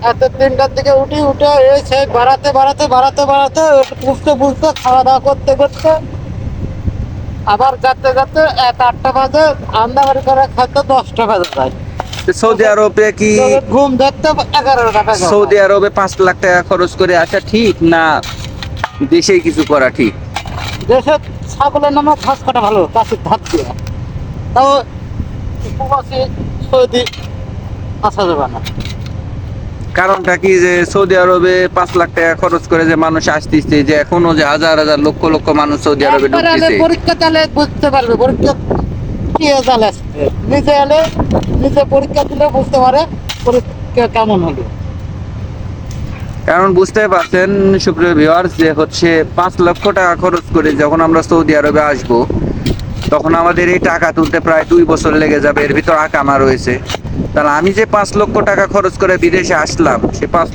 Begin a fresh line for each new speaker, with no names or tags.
রাতে 3টার দিকে উঠে এই সেই বাড়াতে বুঝতে খাওয়া দাওয়া করতে আবার যাতে 8টা বাজে আন্দাবাড়ি করে খাইতে 10টা বাজে যায়।
তো সৌদি আরবে কি
ঘুম দেখতে 11টা বাজে।
সৌদি আরবে 5 লাখ টাকা খরচ করে আসা ঠিক, না দেশেই কিছু করা ঠিক?
দেশে ছাগলের নামে ঘাস কাটা ভালো চাষির ধার দিয়ে, তাও উপবাসী সৌদি আসা যাবে না।
কারণটা কি যে সৌদি আরবে 5 লাখ টাকা খরচ করে যে মানুষ আসতেছে, যে এখনো যে হাজার হাজার লক্ষ লক্ষ মানুষ সৌদি আরবে
একবার এলে
ঢুকতেছে?
পরীক্ষা চালে বুঝতে পারবে, পরীক্ষা কি রেজাল্ট আসছে। নিজে পরীক্ষা দিলে বুঝতে পারে পরীক্ষা কেমন হলো।
কারণ বুঝতে পারছেন সুপ্রিয় ভিউয়ার্স, যে হচ্ছে 5 লক্ষ টাকা খরচ করে যখন আমরা সৌদি আরবে আসব, তখন আমাদের এই টাকা তুলতে প্রায় 2 বছর লেগে যাবে। এর ভিতর আকামা রয়েছে। তাহলে আমি যে 5 লক্ষ টাকা খরচ করে বিদেশে আসলাম, সে 5